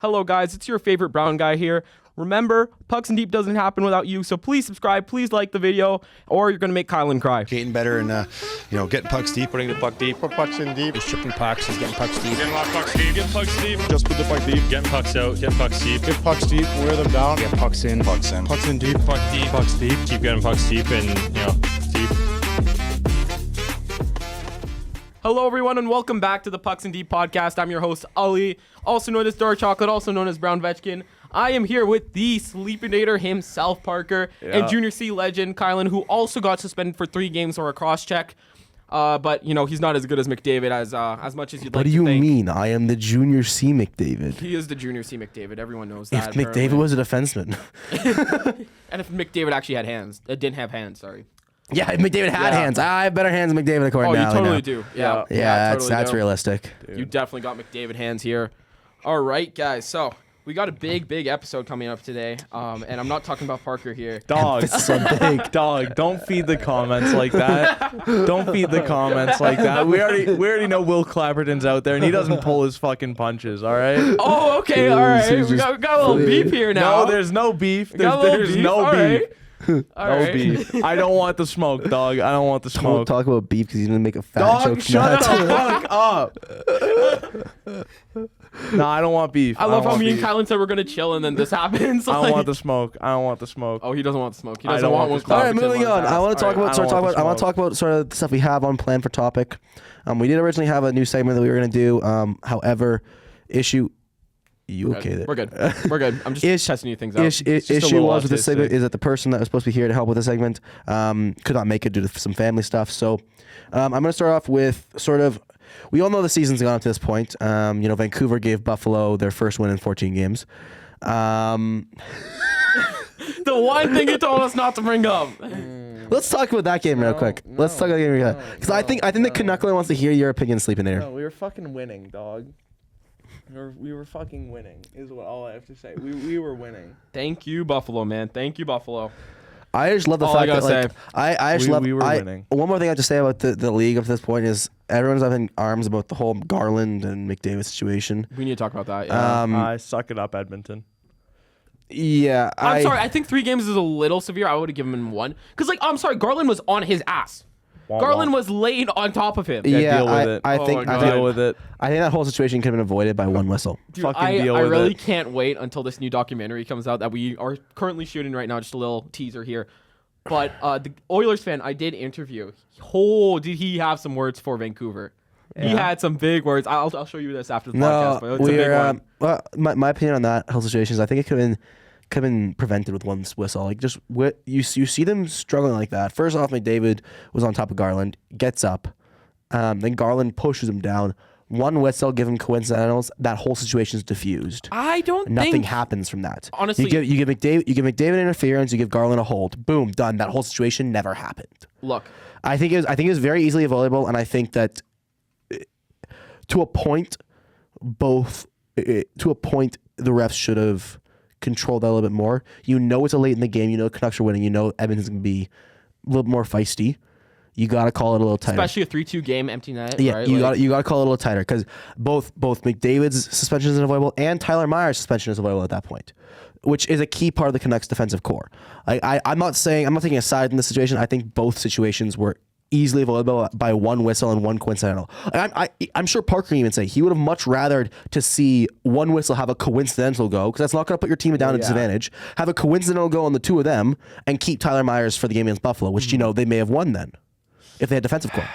Hello guys, it's your favorite brown guy here. Remember, Pucks and Deep doesn't happen without you, so please subscribe, please like the video, or you're going to make Kylan cry. Getting better and, getting pucks deep. Putting the puck deep. Put pucks in deep. He's tripping pucks. He's getting pucks deep. Getting a lot of pucks deep. Getting pucks deep. Just put the puck deep. Getting pucks out. Getting pucks deep. Get pucks deep. Wear them down. Get pucks in. Pucks in. Pucks in deep. Puck deep. Pucks deep. Keep getting pucks deep and, deep. Hello everyone and welcome back to the Pucks and Deep podcast. I'm your host, Ali, also known as Dark Chocolate, also known as Brown Vetchkin. I am here with the Sleepinator himself, Parker, and Junior C legend, Kylan, who also got suspended for 3 games for a cross-check. But, he's not as good as McDavid as much as you'd like to think. What do you mean? I am the Junior C McDavid. He is the Junior C McDavid. Everyone knows that. If McDavid was a defenseman. And if McDavid actually had hands. Didn't have hands, sorry. Yeah, if McDavid had hands. I have better hands than McDavid according to you Ali totally now. do. Yeah, totally that's do. realistic. You definitely got McDavid hands here. All right, guys. So we got a big episode coming up today. And I'm not talking about Parker here. Dog, So big. dog, don't feed the comments like that. Don't feed the comments like that. We already know Will Clapperton's out there and he doesn't pull his fucking punches, all right? Oh, okay, all right. We got a little beef here now. No, there's no beef. Got a little There's beef? no All beef. right. All No right. beef. I don't want the smoke, dog. I don't want the Don't smoke. talk about beef because he's going to make a fat Dog, joke. shut tonight. the fuck up. No, I don't want beef. I love how don't me want and beef. Kylan said we're gonna chill, and then this happens. I don't want the smoke. I don't want the smoke. Oh, he doesn't want the smoke. He I doesn't don't want want one. the All right, moving on. I want to talk about. I want to talk about sort of the stuff we have on plan for topic. We did originally have a new segment that we were going to do. However, You okay there? We're good. We're good. I'm just testing you things out. It's just a Issue little was with this segment autistic. is that the person that was supposed to be here to help with the segment could not make it due to some family stuff. So I'm going to start off with sort of, we all know the season's gone up to this point. Vancouver gave Buffalo their first win in 14 games. The one thing you told us not to bring up. Let's talk about that game real quick. Let's talk about that game real quick. Because I think the Canucks wants to hear your opinion, Sleepinator. No, we were fucking winning, dog. We were fucking winning, is what all I have to say. We were winning. Thank you, Buffalo, man. Thank you, Buffalo. I just love the All I fact that gotta like I just We- love we were winning. One more thing I have to say about the league up to this point is everyone's up in arms about the whole Garland and McDavid situation. We need to talk about that. Yeah. I suck it up, Edmonton. Yeah, I'm sorry. I think 3 games is a little severe. I would have given him 1. Because, I'm sorry. Garland was on his ass. Garland was laying on top of him. Yeah, deal with it. I Oh think my I God. Deal with it. think that whole situation could have been avoided by one whistle. Dude, Fucking I deal with really it. can't wait until this new documentary comes out that we are currently shooting right now. Just a little teaser here. But the Oilers fan I did interview, did he have some words for Vancouver? He had some big words. I'll show you this after the podcast. But it's a big one. Well, my opinion on that whole situation is I think it could have been prevented with one whistle. Like just you see them struggling like that. First off, McDavid was on top of Garland, gets up, then Garland pushes him down. One whistle, give him coincidentals. That whole situation is diffused. I don't Nothing think happens from that. Honestly- you give McDavid interference. You give Garland a hold. Boom, done. That whole situation never happened. Look, I think it was very easily avoidable, and I think that to a point, the refs should have controlled that a little bit more. It's a late in the game. The Canucks are winning. Edmonton's gonna be a little more feisty. You gotta call it a little tighter. especially a 3-2 game, empty net. Yeah, right? you gotta call it a little tighter because both McDavid's suspension is avoidable and Tyler Myers' suspension is avoidable at that point, which is a key part of the Canucks defensive core. I'm not taking a side in this situation. I think both situations were easily avoidable by one whistle and one coincidental. I'm sure Parker can even say he would have much rather to see one whistle have a coincidental go because that's not going to put your team down at disadvantage. Have a coincidental go on the two of them and keep Tyler Myers for the game against Buffalo, which they may have won then if they had defensive core.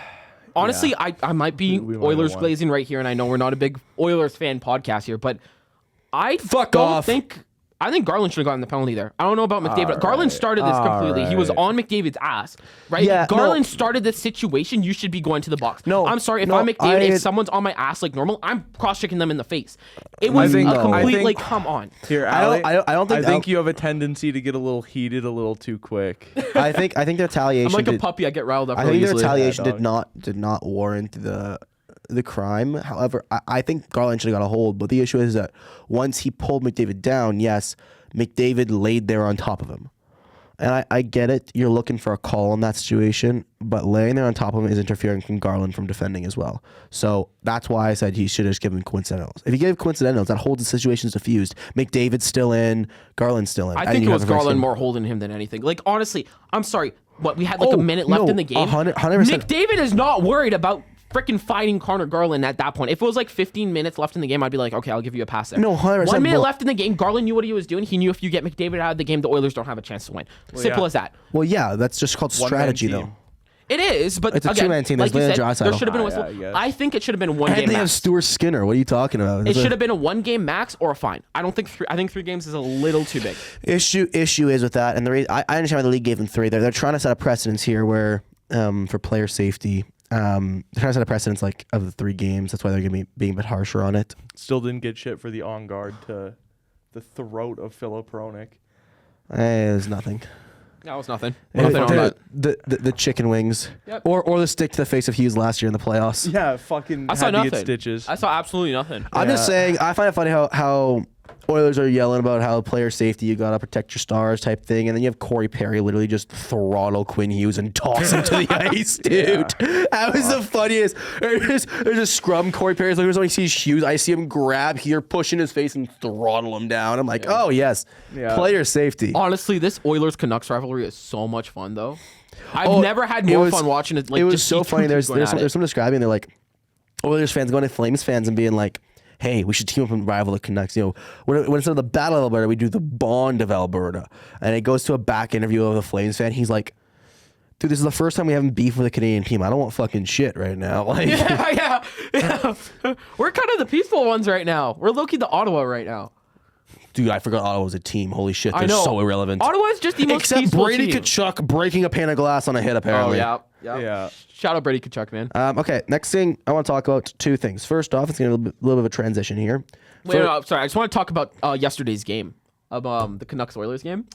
Honestly, I might be We might Oilers have won. glazing right here, and I know we're not a big Oilers fan podcast here, but I off. I think Garland should have gotten the penalty there. I don't know about McDavid. Garland started this completely. He was right. on McDavid's ass, right? Yeah, Garland started this situation. You should be going to the box. No, I'm sorry. If no, I'm McDavid, if I- someone's on my ass like normal, I'm cross-checking them in the face. It was think- a complete, I think- like, come on. Here, I don't- Ali, I don't think- you have a tendency to get a little heated a little too quick. I think the retaliation. I'm like a did- puppy. I get riled up I really think the easily. retaliation Yeah, did not warrant the crime. However, I think Garland should have got a hold. But the issue is that once he pulled McDavid down, yes, McDavid laid there on top of him. And I get it. You're looking for a call in that situation, but laying there on top of him is interfering from Garland from defending as well. So that's why I said he should have just given coincidentals. If he gave coincidentals, that holds the situations diffused. McDavid's still in, Garland's still in. I think it was Garland more holding him than anything. Like, honestly, I'm sorry. What, we had like a minute left in the game? 100%. McDavid is not worried about freaking fighting Connor Garland at that point. If it was like 15 minutes left in the game, I'd be like, okay, I'll give you a pass there. No, 100%. 1 minute left in the game. Garland knew what he was doing. He knew if you get McDavid out of the game, the Oilers don't have a chance to win. Simple as that. Well, yeah, that's just called strategy, though. It is, but It's a again, two-man team. like There's you said, Leon there Draisaitl. should have been a whistle. Yeah, I think it should have been one And game they have max. Stuart Skinner. What are you talking about? It should have been a 1 game max or a fine. I don't think I think 3 games is a little too big. Issue is with that, and the reason I understand why the league gave them 3. They're trying to set a precedence here where for player safety. They're trying to set a precedence like of the 3 games. That's why they're going to be being a bit harsher on it. Still didn't get shit for the on guard to the throat of Filip Hronek. There's nothing. That was nothing. Nothing on that. The chicken wings, Yep. or the stick to the face of Hughes last year in the playoffs. Yeah, fucking I saw had to nothing. get stitches. I saw absolutely nothing. I'm just saying, I find it funny how Oilers are yelling about how player safety, you gotta protect your stars type thing, and then you have Corey Perry literally just throttle Quinn Hughes and toss him to the ice, dude. That was the funniest. There's a scrum. Corey Perry's like, when he sees Hughes, I see him grab here, push in his face, and throttle him down. I'm like, oh yes, player safety. Honestly, this Oilers Canucks rivalry is so much fun, though. I've never had more fun watching it. Like, it was just so see two funny. teams There's going at it. some describing. They're like Oilers fans going to Flames fans and being like, hey, we should team up and rival the Canucks. You know, when instead of the Battle of Alberta, we do the Bond of Alberta. And it goes to a back interview of a Flames fan. He's like, dude, this is the first time we haven't beef with a Canadian team. I don't want fucking shit right now. Like, yeah. We're kind of the peaceful ones right now. We're low-key the Ottawa right now. dude, I forgot Ottawa was a team. Holy shit, I they're know. so irrelevant. Ottawa's just the most Except peaceful Brady team. Tkachuk breaking a pane of glass on a hit, Oh, apparently. Yeah. Shout out Brady Tkachuk, man. Okay, next thing I want to talk about 2 things. First off, it's going to be a little bit of a transition here. Wait, no, sorry. I just want to talk about yesterday's game of the Canucks Oilers game.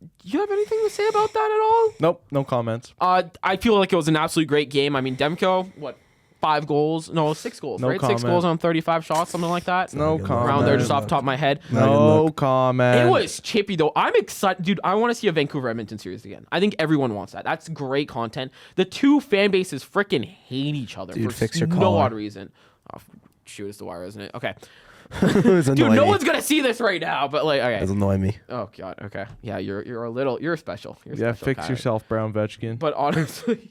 Do you have anything to say about that at all? Nope, no comments. I feel like it was an absolutely great game. I mean, Demko, 5 goals? No, 6 goals, No right? 6 comment. goals on 35 shots, something like that. No comment. Around there, just off the top of my head. No comment. It was chippy, though. I'm excited. Dude, I want to see a Vancouver-Edmonton series again. I think everyone wants that. That's great content. The 2 fan bases freaking hate each other Dude, for fix your no collar. odd reason. Oh, shoot, it's the wire, isn't it? Okay. It's Dude, annoying no me. one's going to see this right now, but okay. It's annoying me. Oh, God. Okay. Yeah, you're special. You're Yeah, special, fix Kyle. yourself, Brown Vetchkin. But honestly,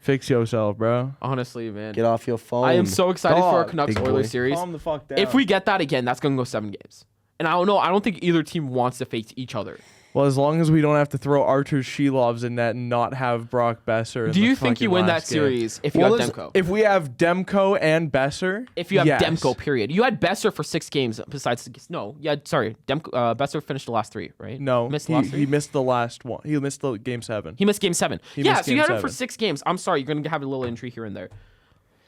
Fix yourself, bro. man. Get off your phone. I am so excited for a Dog, Canucks big boy. Oilers series. Calm the fuck down. If we get that again, that's going to go 7 games. And I don't know. I don't think either team wants to face each other. Well, as long as we don't have to throw Artur Shilovs in net and not have Brock Besser. in Do the you think you fucking win that last game. series if you Well, have Demko? if we have Demko and Besser, If you have yes. Demko, period. You had Besser for 6 games besides Demko. Besser finished the last 3, right? No, missed the last 3. he missed the last one. He missed the game 7. He missed game 7. He Yeah, missed so you game had him for 7. 6 games. I'm sorry, you're going to have a little injury here and there.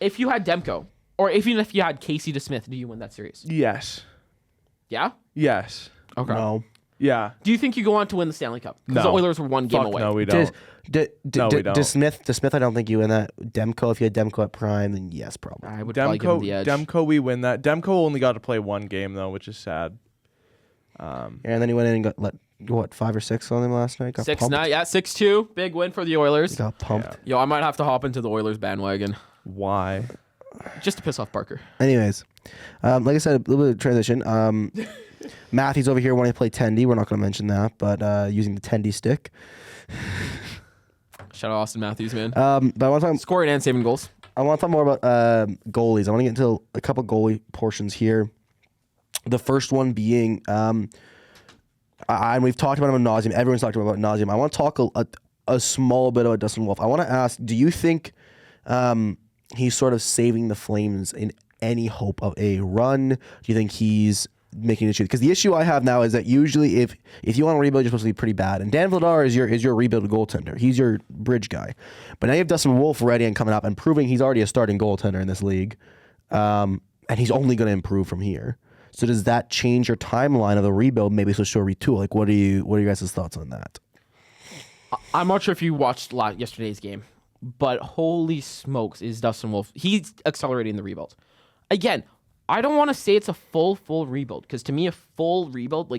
If you had Demko, or even if you had Casey DeSmith, do you win that series? Yes. Yeah? Yes. Okay. No. Yeah. Do you think you go on to win the Stanley Cup? Because the No. Oilers were 1 game Fuck away. no, we don't. No, we don't. DeSmith, I don't think you win that. Demko, if you had Demko at prime, then yes, probably. I would probably give him the edge. Demko, we win that. Demko only got to play 1 game though, which is sad. And then he went in and got 5 or 6 on him last night. Got 6-9, pumped. yeah, 6-2. Big win for the Oilers. Got pumped. Yo, I might have to hop into the Oilers bandwagon Why? just to piss off Parker. Anyways, like I said, a little bit of transition. Matthew's over here wanting to play Tendy. We're not going to mention that, but using the Tendy stick. Shout out Austin Matthews, man. But I want to talk. Scoring and saving goals. I want to talk more about goalies. I want to get into a couple goalie portions here. The first one being, and we've talked about him ad nauseum. Everyone's talked about him ad nauseum. I want to talk a small bit about Dustin Wolf. I want to ask, do you think he's sort of saving the Flames in any hope of a run? Do you think he's making a issue? Because the issue I have now is that usually if you want to rebuild, you're supposed to be pretty bad. And Dan Vladar is your rebuild goaltender. He's your bridge guy. But now you have Dustin Wolf ready and coming up and proving he's already a starting goaltender in this league. And he's only going to improve from here. So does that change your timeline of the rebuild? Maybe switch to a retool. Like, what are you guys' thoughts on that? I'm not sure if you watched yesterday's game, but holy smokes, is Dustin Wolf. He's accelerating the rebuild. Again, I don't want to say it's a full rebuild, because to me, a full rebuild,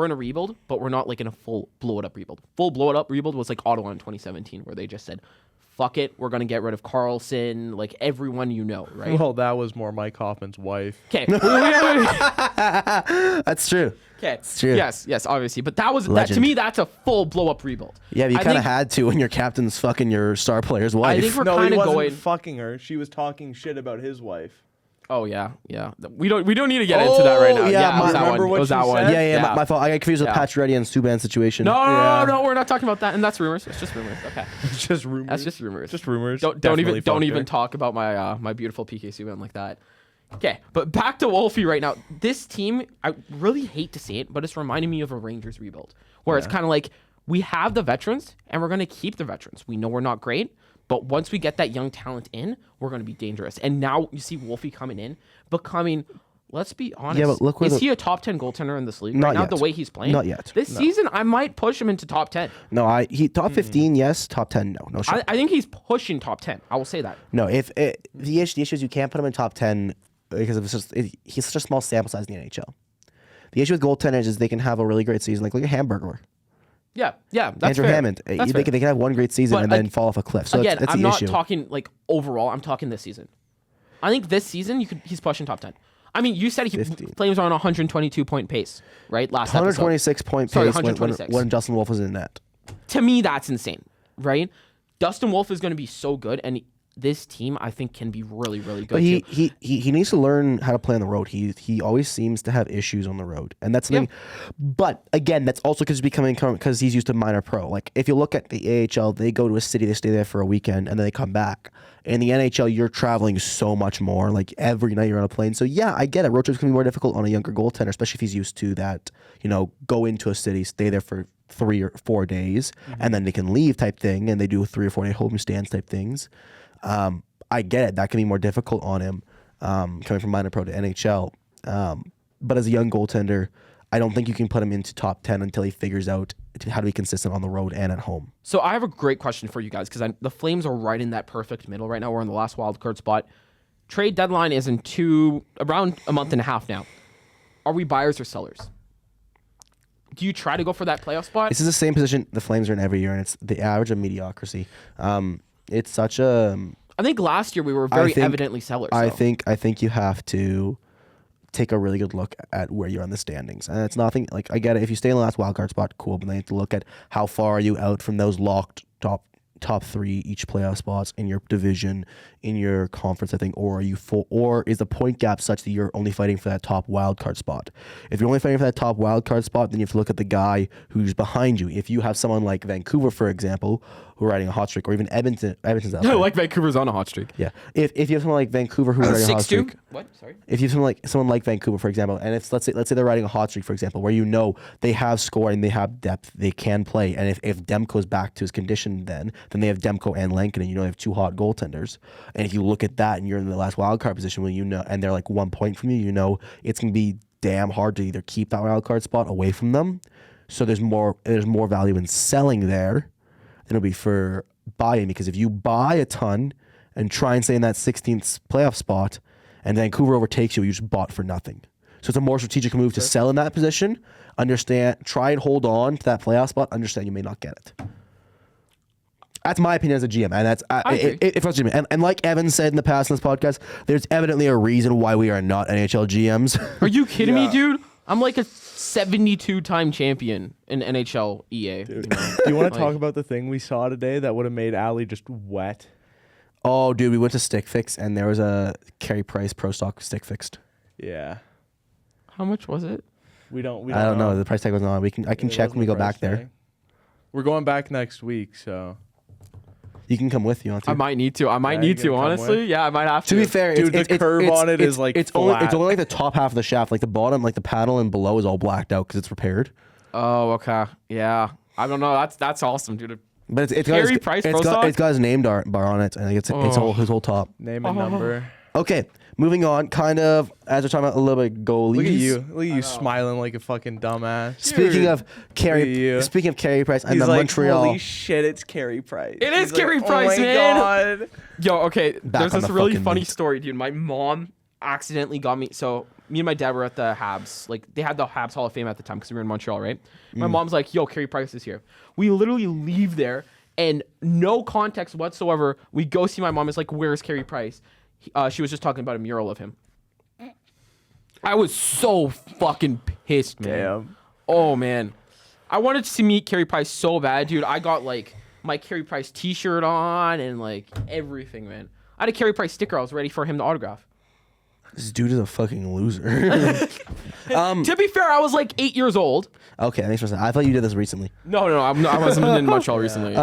we're in a rebuild, but we're not like in a full blow it up rebuild. Full blow it up rebuild was like Ottawa in 2017, where they just said, fuck it, we're going to get rid of Carlson, like everyone you know, right? Well, that was more Mike Hoffman's wife. Okay. That's true. Okay. It's true. Yes, obviously. But that was that, to Legend. me, that's a full blow up rebuild. Yeah, but you I kind of think- had to when your captain's fucking your star player's wife. I think we're No, he kind of wasn't going. fucking her. She was talking shit about his wife. Oh yeah. We don't need to get into that right now. yeah, it was that remember one. what It was you that one. said? yeah, my fault. I got confused with Yeah. Pacioretty and Subban situation. No, we're not talking about that, and that's rumors. It's just rumors. Okay, It's just rumors. that's just rumors. Just rumors. Don't Definitely even fucked her. talk about my my beautiful PK Subban like that. Okay, but back to Wolfie right now. This team, I really hate to say it, but it's reminding me of a Rangers rebuild, where it's kind of like we have the veterans and we're gonna keep the veterans. We know we're not great, but once we get that young talent in, we're gonna be dangerous. And now you see Wolfie coming in, becoming. Let's be honest. Yeah, but look where is the- he a top 10 goaltender in this league Not right now? yet. The way he's playing, Not yet. This season, I might push him into top 10. No, he top 15, yes. Top 10, no shot. I think he's pushing top 10. I will say that. No, the issue is you can't put him in top 10 because he's such a small sample size in the NHL. The issue with goaltenders is they can have a really great season, like look at Hamburger, Yeah, that's Andrew fair. Hammond. That's They fair. can have one great season But and then fall off a cliff. So Again, that's I'm the not issue. talking like overall. I'm talking this season. I think this season he's pushing top 10. I mean, you said 15. Flames are on a 122 point pace, right? Last episode. 126 point Sorry, pace 126. when Justin Wolf was in net. To me, that's insane, right? Dustin Wolf is going to be so good, and this team I think can be really, really good. But he, too. he needs to learn how to play on the road. He always seems to have issues on the road, and that's something. But again, that's also because he's used to minor pro. Like if you look at the AHL, they go to a city, they stay there for a weekend, and then they come back. In the NHL, you're traveling so much more. Like every night you're on a plane. So yeah, I get it. Road trips can be more difficult on a younger goaltender, especially if he's used to that. Go into a city, stay there for 3 or 4 days, and then they can leave type thing, and they do 3 or 4 day homestands type things. I get it. That can be more difficult on him coming from minor pro to NHL. But as a young goaltender, I don't think you can put him into top 10 until he figures out how to be consistent on the road and at home. So I have a great question for you guys because the Flames are right in that perfect middle right now. We're in the last wild card spot. Trade deadline is in around a month and a half now. Are we buyers or sellers? Do you try to go for that playoff spot? This is the same position the Flames are in every year, and it's the average of mediocrity. It's such a... I think last year we were very evidently sellers. I though. think you have to take a really good look at where you're on the standings. And it's nothing like I get it. If you stay in the last wild card spot, cool. But then you have to look at how far are you out from those locked top 3 each playoff spots in your division, in your conference, I think, or are you full, or is the point gap such that you're only fighting for that top wild card spot? If you're only fighting for that top wild card spot, then you have to look at the guy who's behind you. If you have someone like Vancouver, for example, who are riding a hot streak, or even Edmonton's out there. like Vancouver's on a hot streak. Yeah. If you have someone like Vancouver who's riding a hot 6-2? streak. What? Sorry. If you have someone like Vancouver, for example, and if let's say they're riding a hot streak, for example, where they have scoring, they have depth, they can play, and if Demko's back to his condition, then they have Demko and Lankin, and they have 2 hot goaltenders. And if you look at that, and you're in the last wild card position, and they're like 1 point from you, it's gonna be damn hard to either keep that wild card spot away from them. So there's more value in selling there than it'll be for buying, because if you buy a ton and try and stay in that 16th playoff spot, and Vancouver overtakes you just bought for nothing. So it's a more strategic move to sell in that position, try and hold on to that playoff spot, understand you may not get it. That's my opinion as a GM, and that's it frustrates me. And like Evan said in the past in this podcast, there's evidently a reason why we are not NHL GMs. Are you kidding me, dude? I'm like a 72-time champion in NHL EA. Do you want to talk about the thing we saw today that would have made Allie just wet? Oh, dude, we went to Stick Fix, and there was a Carey Price Pro Stock Stick Fixed. Yeah. How much was it? We don't I don't know. The price tag wasn't on. I can It check when we go wasn't back there. price tag. We're going back next week, so. You can come with if you want to. I might need to. Yeah, you gonna come Honestly. with? Yeah, I might have to. To be fair, Dude, the curve on it is like it's flat. only like the top half of the shaft, like the bottom, like the panel and below is all blacked out because it's repaired. Oh, okay. Yeah. I don't know. That's awesome, dude. But it's got Carey his, Price it's Pro got, Stock? it's got his name bar on it, and it's all his whole top. Name and number. Okay, moving on. Kind of as we're talking about a little bit goalies. Look at you. Look at you smiling like a fucking dumbass. Speaking of Look at Carey, you. speaking of Carey Price and He's the like, Montreal. holy shit, it's Carey Price. It is He's like, Carey Price, oh my man. God. Yo, okay. There's on this the really fucking funny meat. story, dude. My mom accidentally got me. So me and my dad were at the Habs. Like they had the Habs Hall of Fame at the time because we were in Montreal, right? My mom's like, "Yo, Carey Price is here." We literally leave there and no context whatsoever. We go see my mom. It's like, "Where's Carey Price?" She was just talking about a mural of him. I was so fucking pissed, man. Damn. Oh man, I wanted to meet Carey Price so bad, dude. I got like my Carey Price T-shirt on and like everything, man. I had a Carey Price sticker. I was ready for him to autograph. This dude is a fucking loser. To be fair, I was like 8 years old. Okay, thanks for saying. I thought you did this recently. No, I wasn't in Montreal recently.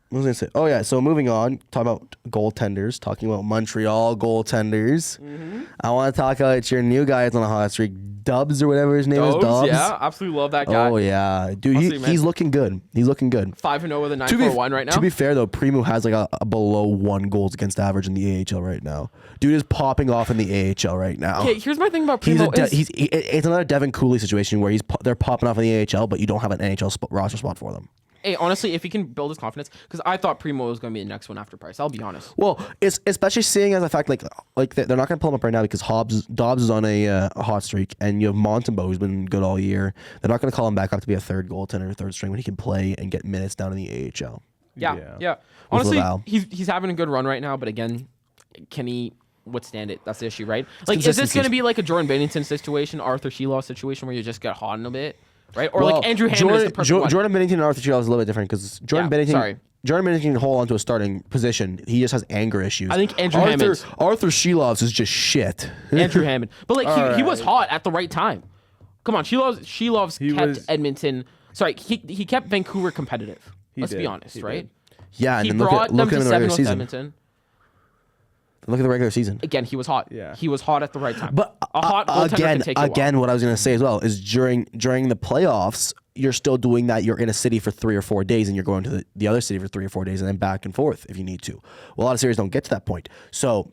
What was I gonna say? Oh yeah. So moving on, talking about goaltenders, talking about Montreal goaltenders. I want to talk about your new guys on a hot streak, Dubs or whatever his name is. Dubs. Yeah, absolutely love that guy. Oh yeah, dude, Honestly, man. he's looking good. He's looking good. 5-0 with a 9.41 right now. To be fair though, Primo has like a below 1 goals against average in the AHL right now. Dude is popping off in the AHL right now. Okay, here's my thing about Primo. It's another Devin Cooley situation where they're popping off in the AHL, but you don't have an NHL roster spot for them. Hey, honestly, if he can build his confidence, because I thought Primo was going to be the next one after Price. I'll be honest. Well, it's especially seeing as a fact like they're not going to pull him up right now because Dobbs is on a hot streak, and you have Montembeault who's been good all year. They're not going to call him back up to be a third goaltender or third string when he can play and get minutes down in the AHL. Yeah. Honestly, he's having a good run right now, but again, can he withstand it? That's the issue, right? Like, is this going to be like a Jordan Bennington situation, Arthur Sheelow situation where you just get hot in a bit? Right? Or like Andrew Hammond is the perfect one. Jordan Bennington and Arthur Sheelow is a little bit different because Jordan Bennington can hold on to a starting position. He just has anger issues. I think Arthur Sheelov's is just shit. Andrew Hammond. But like he was hot at the right time. Come on, Sheelov's kept Edmonton. Sorry, he kept Vancouver competitive. Let's be honest, right? Yeah, and he then brought look them at to the regular 7 with season. Edmonton. Look at the regular season. Again, he was hot. Yeah. He was hot at the right time. But a hot goaltender can take you again, what I was going to say as well is during the playoffs, you're still doing that. You're in a city for 3 or 4 days, and you're going to the other city for 3 or 4 days, and then back and forth if you need to. Well, a lot of series don't get to that point. So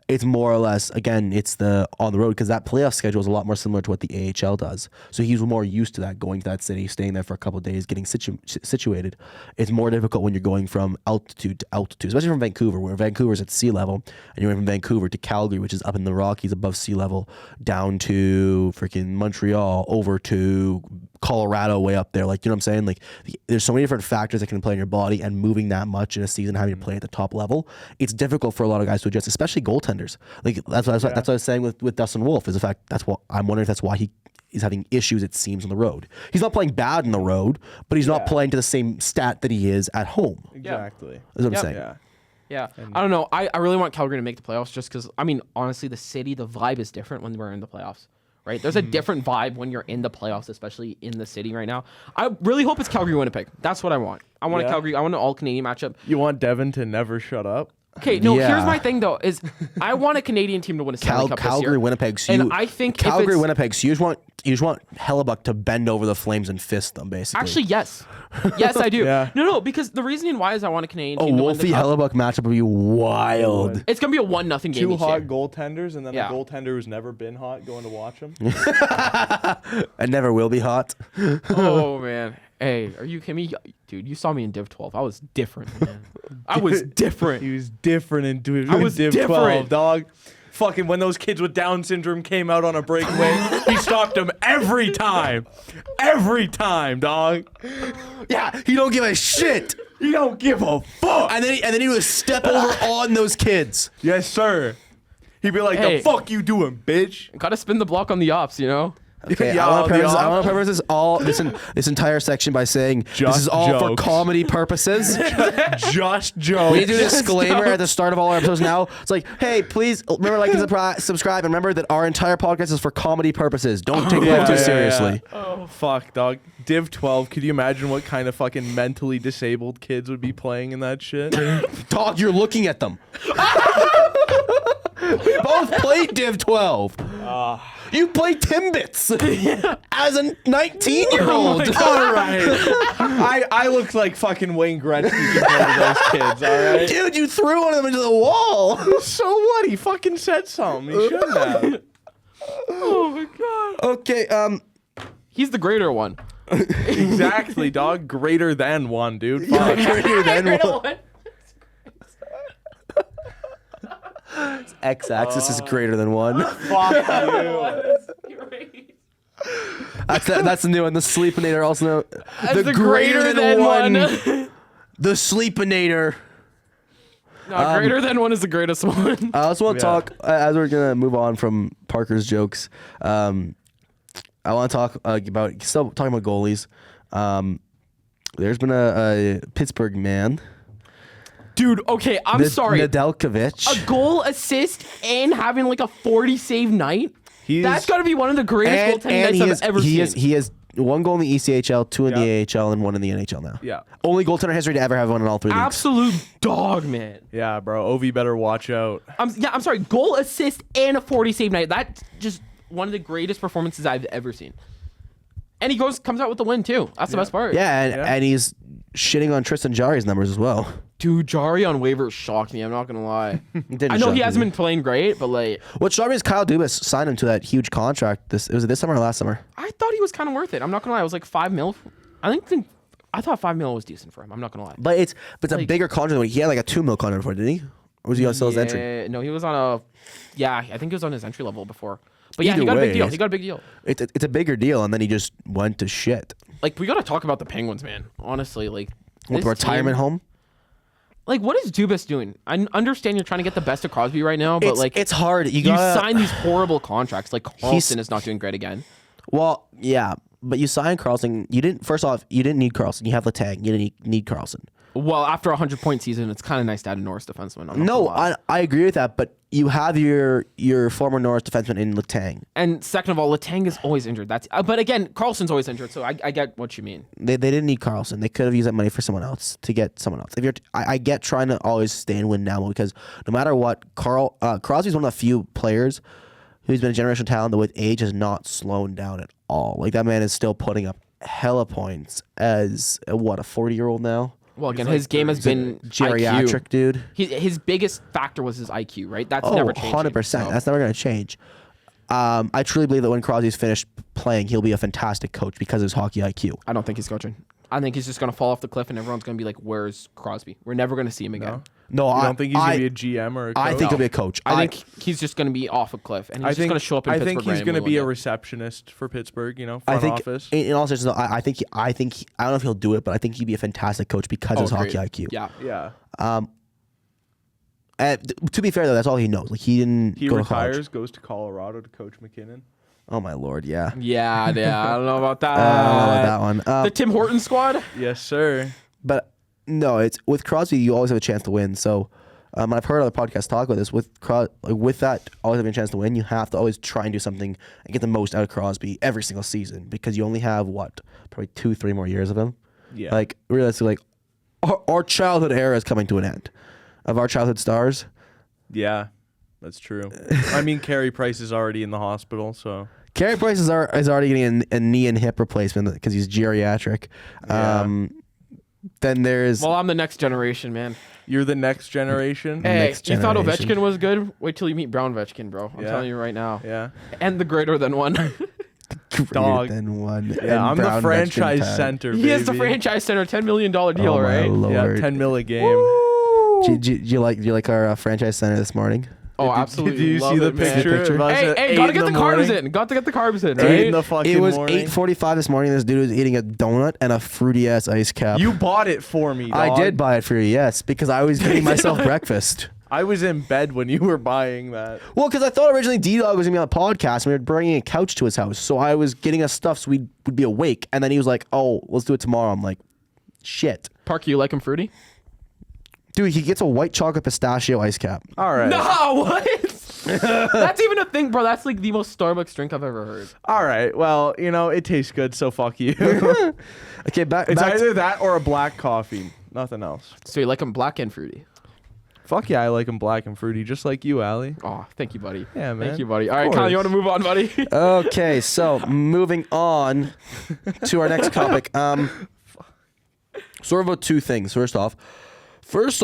it's more or less, again, it's the on the road because that playoff schedule is a lot more similar to what the AHL does. So he's more used to that, going to that city, staying there for a couple of days, getting situated. It's more difficult when you're going from altitude to altitude, especially from Vancouver, where Vancouver's at sea level, and you're from Vancouver to Calgary, which is up in the Rockies above sea level, down to freaking Montreal, over to Colorado, way up there. Like, you know what I'm saying? Like, there's so many different factors that can play in your body, and moving that much in a season, having to play at the top level, it's difficult for a lot of guys to adjust, especially goaltenders. Like that's what I was saying with Dustin Wolf is the fact that's what I'm wondering if that's why he is having issues, it seems, on the road. He's not playing bad on the road, but he's not playing to the same stat that he is at home. Exactly. That's what I'm saying. Yeah. I don't know. I really want Calgary to make the playoffs just because, I mean, honestly, the city, the vibe is different when we're in the playoffs, right? There's a different vibe when you're in the playoffs, especially in the city right now. I really hope it's Calgary-Winnipeg. That's what I want. I want I want an all-Canadian matchup. You want Devin to never shut up? Okay, no, here's my thing, though, is I want a Canadian team to win a Stanley Cup this year. Calgary-Winnipeg. And I think Calgary-Winnipeg, so you just want Hellebuck to bend over the Flames and fist them, basically. Actually, yes. Yes, I do. Yeah. No, because the reasoning why is I want a Canadian team to win the Cup. Wolfie-Hellebuck matchup would be wild. It's going to be a 1-0 game Two each hot year. goaltenders, and then a goaltender who's never been hot going to watch him. And never will be hot. Oh, man. Hey, are you kidding me? Dude, you saw me in Div 12. I was different, man. I was different. He was different in Div I was 12, different. dog. Fucking when those kids with Down syndrome came out on a breakaway, he stopped them every time. Every time, dog. Yeah, he don't give a shit. He don't give a fuck. And then he would step over on those kids. Yes, sir. He'd be like, Hey. the fuck you doing, bitch? Gotta spin the block on the ops, you know? Okay, Yeah, I want to the preface this entire section by saying this is all for jokes. comedy purposes. Just jokes. We need to do a disclaimer at the start of all our episodes now. It's like, hey, please remember, like and subscribe, and remember that our entire podcast is for comedy purposes. Don't take life too seriously. Oh, fuck, dog. Div 12, could you imagine what kind of fucking mentally disabled kids would be playing in that shit? Dog, you're looking at them. We both played Div 12. You play Timbits as a 19-year-old. All right. I look like fucking Wayne Gretzky compared to those kids, all right? Dude, you threw one of them into the wall. So what? He fucking said something. He shouldn't have. Oh, my God. Okay, He's the greater one. Exactly, dog. Greater than one, dude. Fuck. greater than one. X-axis is greater than 1. That's the new one. The Sleepinator, also known The greater than one. The Sleepinator. No, greater than 1 is the greatest one. I also want to talk, as we're going to move on from Parker's jokes, I want to talk about, still talking about goalies. There's been a Pittsburgh man. Dude, okay, I'm sorry. Nedeljkovic. A goal, assist, and having like a 40 save night? That's got to be one of the greatest goaltending nights I've ever seen. He has 1 goal in the ECHL, 2 in the AHL, and 1 in the NHL now. Yeah. Only goaltender history to ever have 1 in all 3 leagues. Absolute dog, man. Yeah, bro. Ovi better watch out. I'm sorry. Goal, assist, and a 40 save night. That's just one of the greatest performances I've ever seen. And he comes out with the win, too. That's the best part. Yeah, and he's shitting on Tristan Jarry's numbers as well. Dude, Jarry on waivers shocked me. I'm not going to lie. I know he hasn't been playing great, but like... What shocked me is Kyle Dubas signed him to that huge contract. Was it this summer or last summer? I thought he was kind of worth it. I'm not going to lie. It was like $5 million. I thought $5 million was decent for him. I'm not going to lie. But it's a bigger contract. He had like a $2 million contract before, didn't he? Or was he on still his entry? No, he was on a... Yeah, I think he was on his entry level before. But yeah, Either he got a big way, deal. He got a big deal. It's a bigger deal, and then he just went to shit. Like, we got to talk about the Penguins, man. Honestly, like... With the retirement home? Like, what is Dubas doing? I understand you're trying to get the best of Crosby right now, but it's hard. You sign these horrible contracts. Like, Carlson is not doing great again. Well, yeah, but you signed Carlson. You didn't. First off, you didn't need Carlson. You have Letang. You didn't need Carlson. Well, after a 100-point season, it's kind of nice to add a Norris defenseman. No, I agree with that, but you have your former Norris defenseman in Letang. And second of all, Letang is always injured. That's but again, Carlson's always injured, so I get what you mean. They didn't need Carlson. They could have used that money for someone else to get someone else. If I get trying to always stay and win now because no matter what, Crosby's one of the few players who's been a generational talent that with age has not slowed down at all. Like that man is still putting up hella points as a 40-year-old now. Well, again, his game has been geriatric, IQ. dude. His biggest factor was his IQ, right? That's never changed. 100%. So. That's never going to change. I truly believe that when Crosby's finished playing, he'll be a fantastic coach because of his hockey IQ. I don't think he's coaching. I think he's just going to fall off the cliff and everyone's going to be like, where's Crosby? We're never going to see him again. No, I don't think he's going to be a GM or a coach? I think he'll be a coach. I think he's just going to be off a cliff and he's just going to show up in Pittsburgh. I think he's going to be a receptionist for Pittsburgh, front office. In all seriousness, I don't know if he'll do it, but I think he'd be a fantastic coach because of his hockey IQ. Yeah. To be fair though, that's all he knows. Like he didn't. He go retires, to college. goes to Colorado to coach McKinnon. Oh my lord, yeah. Yeah. I don't know about that. I don't know about that one. The Tim Horton squad. Yes, sir. But no, it's with Crosby. You always have a chance to win. So I've heard other podcasts talk about this. With that, always having a chance to win, you have to always try and do something and get the most out of Crosby every single season because you only have probably 2-3 more years of him. Yeah. Like realistically, our childhood era is coming to an end. Of our childhood stars. Yeah, that's true. I mean, Carey Price is already in the hospital, so. Carey Price is already getting a knee and hip replacement because he's geriatric. Yeah. Then there's... Well, I'm the next generation, man. You're the next generation? Hey, you thought Ovechkin was good? Wait till you meet Brown Ovechkin, bro. I'm telling you right now. Yeah. And the greater than one. Dog. Than one. Yeah, I'm the franchise center, baby. He is the franchise center, $10 million deal, right? Lord. Yeah, $10 million a game. Do you like our franchise center this morning? Oh, absolutely. Did you see the picture? Hey, gotta get the carbs in. Got to get the carbs in, right? 8 in the fucking morning. It was 8:45 this morning. This dude was eating a donut and a fruity ass ice cap. You bought it for me, dog. I did buy it for you, yes, because I was getting myself breakfast. I was in bed when you were buying that. Well, because I thought originally D-Dog was going to be on the podcast, and we were bringing a couch to his house, so I was getting us stuff so we would be awake, and then he was like, oh, let's do it tomorrow. I'm like, shit. Parker, you like him fruity? Dude, he gets a white chocolate pistachio ice cap. All right. No, what? That's even a thing, bro. That's like the most Starbucks drink I've ever heard. All right. Well, it tastes good, so fuck you. Okay, It's either that or a black coffee. Nothing else. So you like him black and fruity? Fuck yeah, I like them black and fruity, just like you, Allie. Oh, thank you, buddy. Yeah, man. Thank you, buddy. All right, Kylan, you want to move on, buddy? Okay, so moving on to our next topic. Sort of about two things. First off,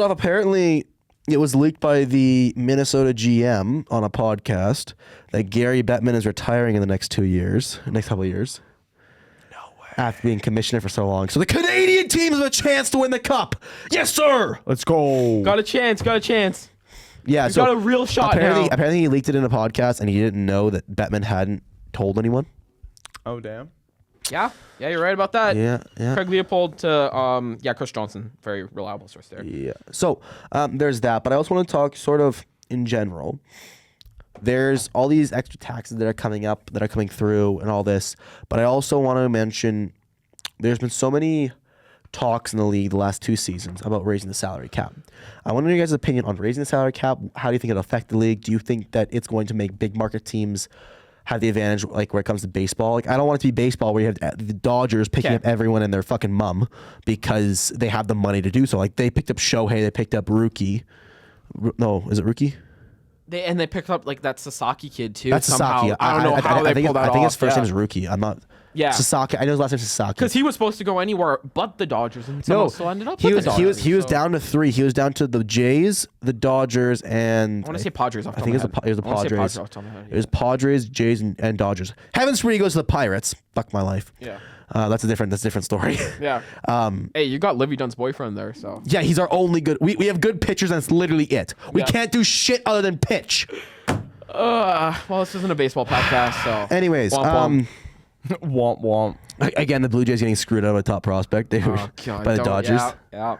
apparently it was leaked by the Minnesota GM on a podcast that Gary Bettman is retiring in the next couple of years. No way. After being commissioner for so long. So the Canadian teams have a chance to win the cup. Yes, sir. Let's go. Got a chance. Yeah, He's so got a real shot now. apparently he leaked it in a podcast and he didn't know that Bettman hadn't told anyone. Oh damn. Yeah, you're right about that. Yeah. Craig Leopold to Chris Johnson, very reliable source there. Yeah. So there's that, but I also want to talk sort of in general. There's all these extra taxes that are coming up, that are coming through, and all this. But I also want to mention there's been so many talks in the league the last 2 seasons about raising the salary cap. I want to know your guys' opinion on raising the salary cap. How do you think it'll affect the league? Do you think that it's going to make big market teams have the advantage, like where it comes to baseball? Like, I don't want it to be baseball where you have the Dodgers picking up everyone and their fucking mum because they have the money to do so. Like, they picked up Shohei, they picked up Rookie. No, is it Rookie? They picked up like that Sasaki kid too. That's somehow. Sasaki. I don't know how they pulled that off. I think his first name is Rookie. I'm not. Yeah. Sasaki. I know his last name is Sasaki. Because he was supposed to go anywhere but the Dodgers, and somehow still ended up with the Dodgers. He was down to 3. He was down to the Jays, the Dodgers, and I want to say Padres off the I top think of my head. it was the I wanna say Padres. off the top of my head, It was Padres, Jays, and Dodgers. Heavens free goes to the Pirates. Fuck my life. Yeah. That's a different story. Yeah. Hey, you got Livy Dunn's boyfriend there, so. Yeah, he's our only good. We have good pitchers, and it's literally it. We can't do shit other than pitch. Well, this isn't a baseball podcast, so. Anyways, Womp Womp womp. again, the Blue Jays getting screwed out of a top prospect. They were by the Dodgers. Yeah.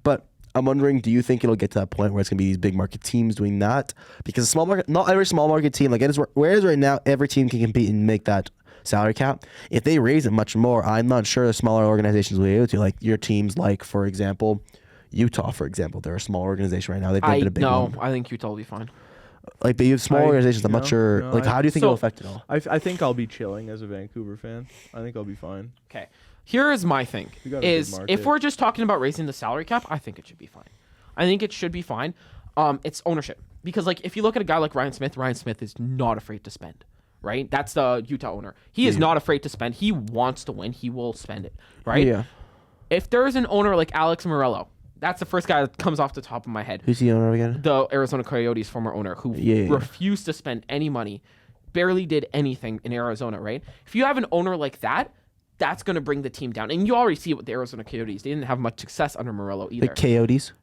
But I'm wondering, do you think it'll get to that point where it's gonna be these big market teams doing that? Because a small market, not every small market team, like it is where it is right now, every team can compete and make that salary cap. If they raise it much more, I'm not sure the smaller organizations will be able to. Like your teams, like for example, Utah, for example, they're a small organization right now. They've been a big one. I think Utah will be fine. Like, but you have small organizations. I'm not sure. No, like, how do you think it'll affect it all? I think I'll be chilling as a Vancouver fan. I think I'll be fine. Okay. Here is my thing. We got a big Is market. if we're just talking about raising the salary cap, I think it should be fine. I think it should be fine. It's ownership. Because like if you look at a guy like Ryan Smith is not afraid to spend. Right? That's the Utah owner. He is not afraid to spend. He wants to win. He will spend it. Right? Yeah. If there is an owner like Alex Morello, that's the first guy that comes off the top of my head. Who's the owner again? The Arizona Coyotes former owner who refused to spend any money, barely did anything in Arizona, right? If you have an owner like that, that's going to bring the team down. And you already see it with the Arizona Coyotes. They didn't have much success under Morello either. The Coyotes.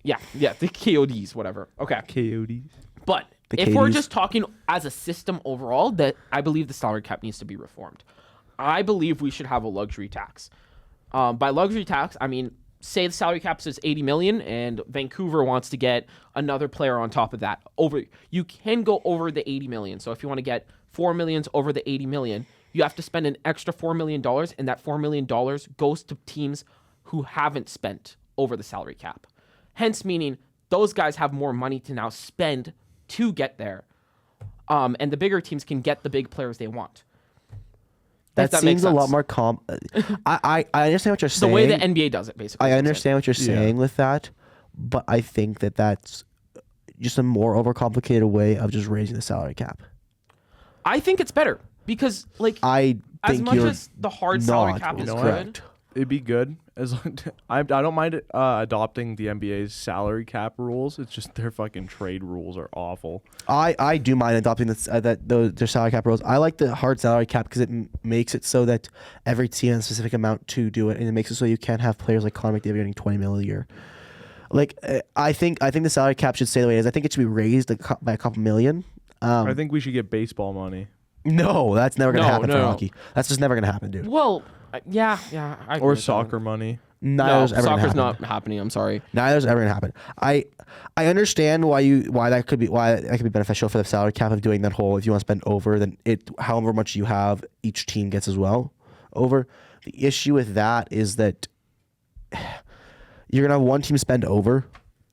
Yeah, the Coyotes, whatever. Okay. Coyotes. But if we're just talking as a system overall, that I believe the salary cap needs to be reformed. I believe we should have a luxury tax. By luxury tax, I mean, say the salary cap is $80 million and Vancouver wants to get another player on top of that. You can go over the $80 million. So if you want to get $4 million over the $80 million, you have to spend an extra $4 million, and that $4 million goes to teams who haven't spent over the salary cap. Hence, meaning those guys have more money to now spend to get there. And the bigger teams can get the big players they want. That seems a lot more I understand what you're saying. The way the NBA does it, basically. I understand what you're saying with that, but I think that that's just a more overcomplicated way of just raising the salary cap. I think it's better because, like, I as think much you're as the hard salary cap is good. It'd be good as I don't mind adopting the NBA's salary cap rules. It's just their fucking trade rules are awful. I do mind adopting their salary cap rules. I like the hard salary cap because it makes it so that every team has a specific amount to do it, and it makes it so you can't have players like Connor McDavid getting $20 million a year. Like I think the salary cap should stay the way it is. I think it should be raised by a couple million. I think we should get baseball money. No, that's never gonna happen for no. hockey. That's just never gonna happen, dude. Well, yeah. I agree Or with that soccer one. money. Neither's No, ever gonna soccer's happen. not happening. I'm sorry. Neither's ever gonna happen. I understand why that could be beneficial for the salary cap of doing that whole, if you want to spend over, then however much you have, each team gets as well over. The issue with that is that you're gonna have one team spend over,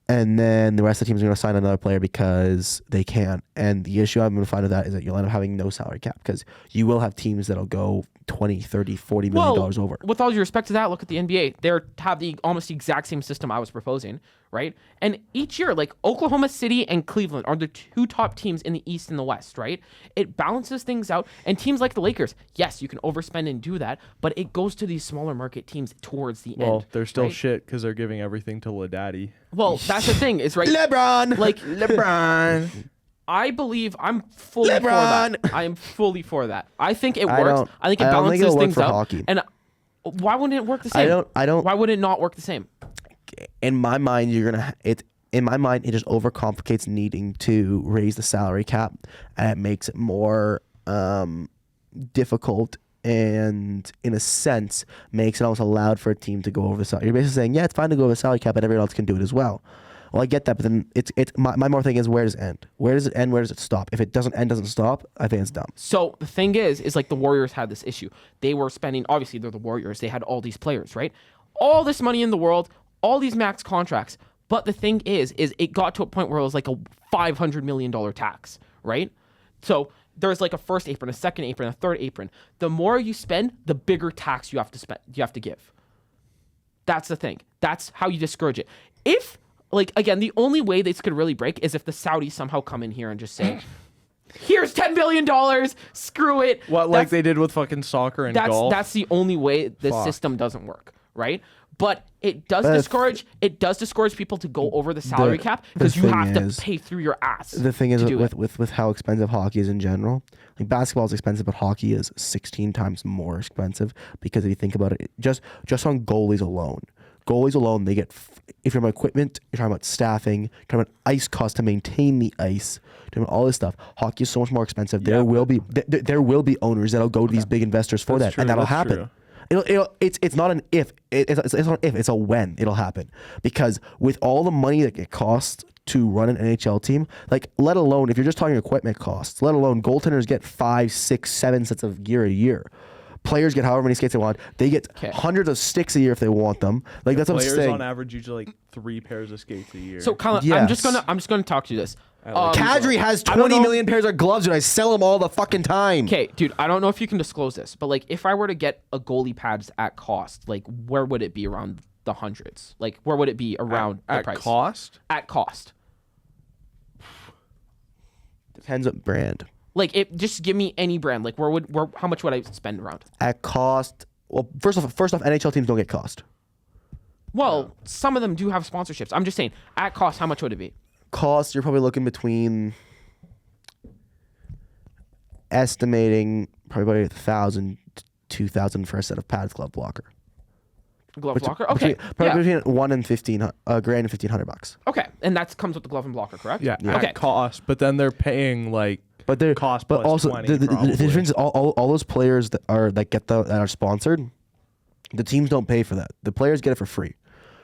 and then the rest of the teams are gonna sign another player because they can. And the issue I'm gonna find with that is that you'll end up having no salary cap because you will have teams that'll go 20, 30, 40 million dollars over. With all due respect to that, look at the NBA. They have almost the exact same system I was proposing, right? And each year, like Oklahoma City and Cleveland are the 2 top teams in the East and the West, right? It balances things out. And teams like the Lakers, yes, you can overspend and do that, but it goes to these smaller market teams towards the end. Well, they're still right? shit because they're giving everything to LaDaddy. Well, that's the thing, is right. LeBron, Like LeBron. I believe I'm fully for that. I am fully for that. I think it works. don't- I think it I don't think balances it'll work things for out. hockey. And why wouldn't it work the same? I don't. Why would it not work the same? In my mind, you're gonna in my mind, it just overcomplicates needing to raise the salary cap, and it makes it more difficult, and in a sense makes it almost allowed for a team to go over the salary. You're basically saying, yeah, it's fine to go over the salary cap, but everyone else can do it as well. Well, I get that, but then my more thing is, where does it end? Where does it end? Where does it stop? If it doesn't end, doesn't stop, I think it's dumb. So the thing is like the Warriors had this issue. They were spending, obviously they're the Warriors. They had all these players, right? All this money in the world, all these max contracts. But the thing is it got to a point where it was like a $500 million tax, right? So there's like a first apron, a second apron, a third apron. The more you spend, the bigger tax you have to spend. You have to give. That's the thing. That's how you discourage it. If, like, again, the only way this could really break is if the Saudis somehow come in here and just say, here's $10 billion, screw it. What, like they did with fucking soccer and golf? That's the only way the system doesn't work, right? But it does discourage people to go over the salary cap because you have to pay through your ass. The thing is with how expensive hockey is in general, like basketball is expensive, but hockey is 16 times more expensive because if you think about it, just on goalies alone, they get, if you're talking about equipment, you're talking about staffing, you're talking about ice costs to maintain the ice, you're talking about all this stuff. Hockey is so much more expensive. There will be owners that'll go to these big investors for that, and that'll happen. True. It's not an if. It's not an if. It's a when it'll happen. Because with all the money that it costs to run an NHL team, like let alone if you're just talking equipment costs, let alone goaltenders get 5, 6, 7 sets of gear a year. Players get however many skates they want. They get hundreds of sticks a year if they want them. Like that's what I'm saying. Players on average usually like 3 pairs of skates a year. So Kylan, Yes. I'm just gonna talk to you this. Kadri has 20 million pairs of gloves and I sell them all the fucking time. Okay, dude, I don't know if you can disclose this, but like if I were to get a goalie pads at cost, like where would it be around the hundreds? Like where would it be around the price? Cost? At cost. Depends what brand. Like just give me any brand. Like how much would I spend around? At cost, well, first off, NHL teams don't get cost. Well, some of them do have sponsorships. I'm just saying, at cost, how much would it be? Cost, you're probably looking between estimating probably about $1,000 to $2,000 for a set of pads, glove blocker. Glove blocker? Okay. Between $1,000 and $1,500 and $1,500. Okay. And that comes with the glove and blocker, correct? Yeah. Okay. At cost, but then they're paying like But they're cost but plus also 20 the probably. difference is all those players that are sponsored, the teams don't pay for that. The players get it for free.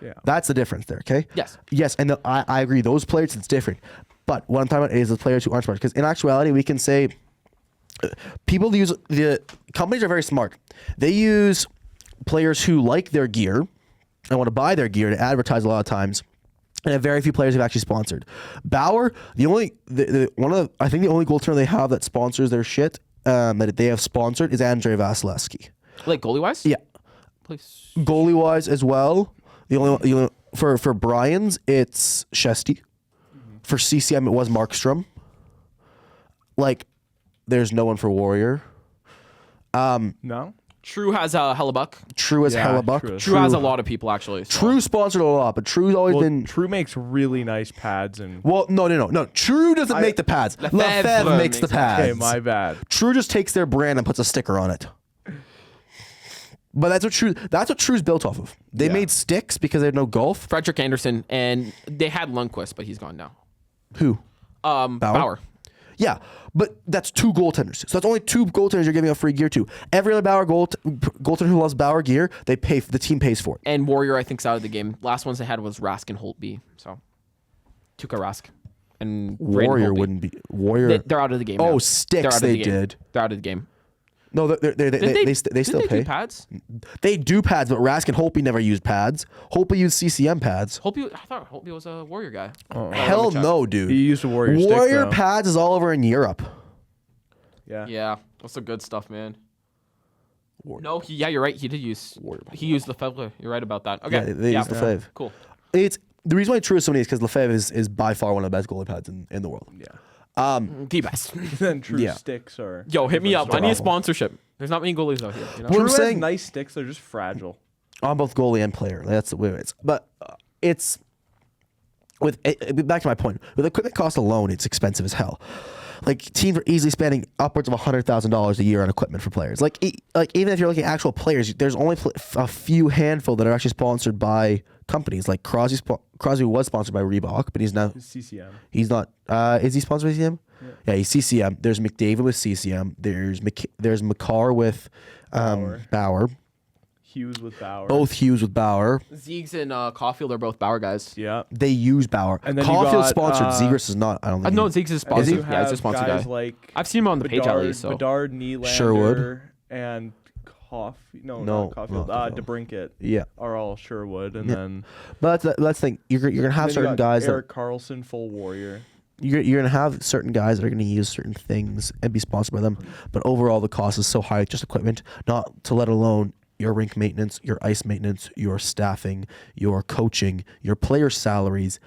Yeah. That's the difference there, okay? Yes. And I agree. Those players, it's different. But what I'm talking about is the players who aren't sponsored. Because in actuality, we can say the companies are very smart. They use players who like their gear and want to buy their gear to advertise a lot of times. And have very few players have actually sponsored. Bauer, I think the only goaltender they have that sponsors their shit that they have sponsored is Andrei Vasilevsky. Like goalie wise? Yeah. Please. Goalie wise as well. The only for Brian's it's Shesty. For CCM it was Markstrom. Like, there's no one for Warrior. No. True has Hellebuck. True as Hellebuck. True has a lot of people actually. So. True sponsored a lot, but True's always been. True makes really nice pads and. Well, no. True doesn't make the pads. Lefebvre makes the pads. Okay, my bad. True just takes their brand and puts a sticker on it. But that's what True's built off of. They made sticks because they had no golf. Frederick Anderson, and they had Lundqvist, but he's gone now. Who? Bauer. Yeah, but that's 2 goaltenders. So that's only 2 goaltenders you're giving a free gear to. Every other Bauer goaltender who loves Bauer gear, the team pays for it. And Warrior, I think, is out of the game. Last ones they had was Rask and Holtby. So, Tuukka Rask. And Warrior Holtby. wouldn't be. Warrior. They're out of the game Oh, now. sticks they did. They're out of the game. No, they still Did pay. do pads? They do pads, but Rask and Holtby never used pads. Holtby used CCM pads. I thought Holtby was a Warrior guy. Hell no, dude. He used a Warrior stick, Warrior though. pads is all over in Europe. Yeah. Yeah, that's the good stuff, man. No, you're right. He did use. He used Lefebvre. You're right about that. Okay. Yeah, they used Lefebvre. Cool. It's the reason why True is so many is because Lefebvre is by far one of the best goalie pads in the world. Yeah. The best. Then True Yeah. sticks are. Yo, hit me up. I need a awful. sponsorship. There's not many goalies out here. You know? What I'm True has saying- nice sticks. They're just fragile. On both goalie and player. That's the way it is. But it's back to my point. With equipment cost alone, it's expensive as hell. Like teams are easily spending upwards of $100,000 a year on equipment for players. Like even if you're looking at actual players, there's only a few handful that are actually sponsored by companies. Like Crosby Crosby was sponsored by Reebok, but he's now CCM. he's not. Is he sponsored by CCM? Yeah, he's CCM. There's McDavid with CCM. There's McCarr with Bauer. Hughes with Bauer. Both Hughes with Bauer. Zeegs and Caulfield are both Bauer guys. Yeah. They use Bauer. And then you Caulfield got, sponsored. Zegras is not. I don't think. No, Zeegs is And sponsored. you Yeah, he's a have sponsored guys guy. like I've seen him on the page at least. So Bedard, Nylander, Sherwood. and No, not Caulfield. no. DeBrincat Yeah, are all Sherwood, and Yeah. then but let's think. You're gonna have then you certain got guys Eric Carlson, full Warrior. you're gonna have certain guys that are gonna use certain things and be sponsored by them. But overall, the cost is so high with just equipment. Not to let alone your rink maintenance, your ice maintenance, your staffing, your coaching, your player salaries.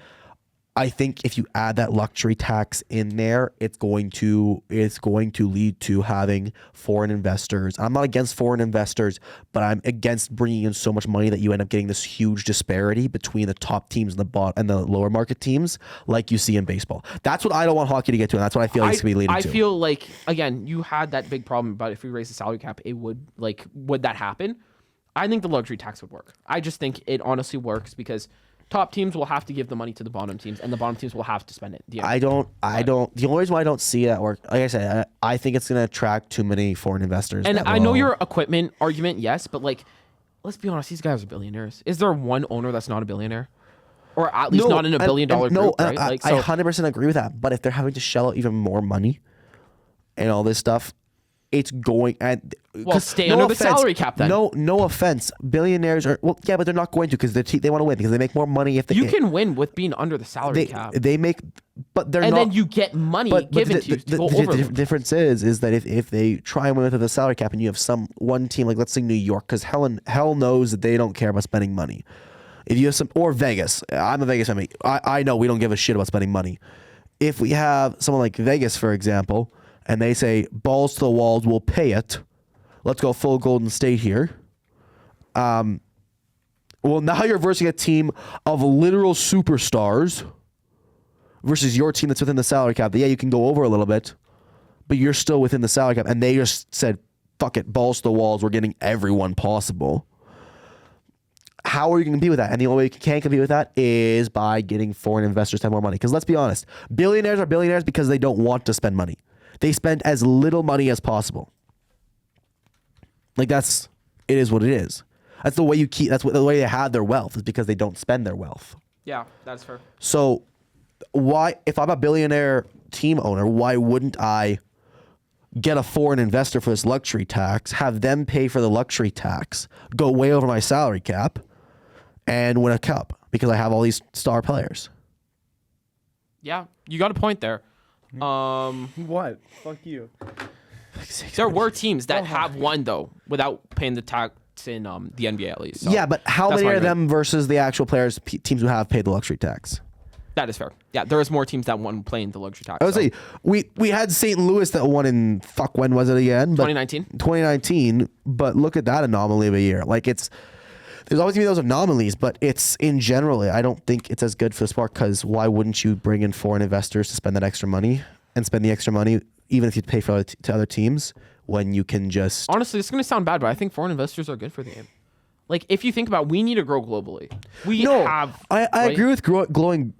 I think if you add that luxury tax in there, it's going to lead to having foreign investors. I'm not against foreign investors, but I'm against bringing in so much money that you end up getting this huge disparity between the top teams and the lower market teams, like you see in baseball. That's what I don't want hockey to get to, and that's what I feel like it's going to be leading to. I feel like, again, you had that big problem about if we raise the salary cap, it would that happen? I think the luxury tax would work. I just think it honestly works because top teams will have to give the money to the bottom teams, and the bottom teams will have to spend it. I don't. The only reason why I don't see it at work, like I said, I think it's going to attract too many foreign investors. And I know your equipment argument, yes, but let's be honest, these guys are billionaires. Is there one owner that's not a billionaire? Or at least not in a $1 billion group, right? I 100% agree with that. But if they're having to shell out even more money and all this stuff, it's going and stay under the salary cap then. No offense, billionaires are but they're not going to because they want to win because they make more money if they. You can win with being under the salary cap. They make, but they're and not. then you get money given to you to go over. The difference is that if they try and win with the salary cap and you have one team like let's say New York because hell knows that they don't care about spending money. If you have or Vegas, I'm a Vegas fan. I know we don't give a shit about spending money. If we have someone like Vegas, for example, and they say balls to the walls, we'll pay it. Let's go full Golden State here. Well, now you're versing a team of literal superstars versus your team that's within the salary cap. Yeah, you can go over a little bit, but you're still within the salary cap. And they just said, fuck it, balls to the walls. We're getting everyone possible. How are you going to compete with that? And the only way you can compete with that is by getting foreign investors to have more money. Because let's be honest, billionaires are billionaires because they don't want to spend money. They spend as little money as possible. It is what it is. That's the way the way they have their wealth is because they don't spend their wealth. Yeah, that's fair. So if I'm a billionaire team owner, why wouldn't I get a foreign investor for this luxury tax, have them pay for the luxury tax, go way over my salary cap, and win a cup because I have all these star players? Yeah, you got a point there. What? Fuck you. There were teams that have won though without paying the tax in the NBA at least. So yeah, but how that's many my are them versus the actual players, teams who have paid the luxury tax? That is fair. Yeah, there is more teams that won playing the luxury tax. I would say we had St. Louis that won in when was it again? 2019. 2019. But look at that anomaly of a year. There's always gonna be those anomalies, but it's in general, I don't think it's as good for the sport because why wouldn't you bring in foreign investors to spend that extra money and spend the extra money even if you pay for to other teams when you can just honestly, it's gonna sound bad, but I think foreign investors are good for the game. If you think about it, we need to grow globally. I agree with growing.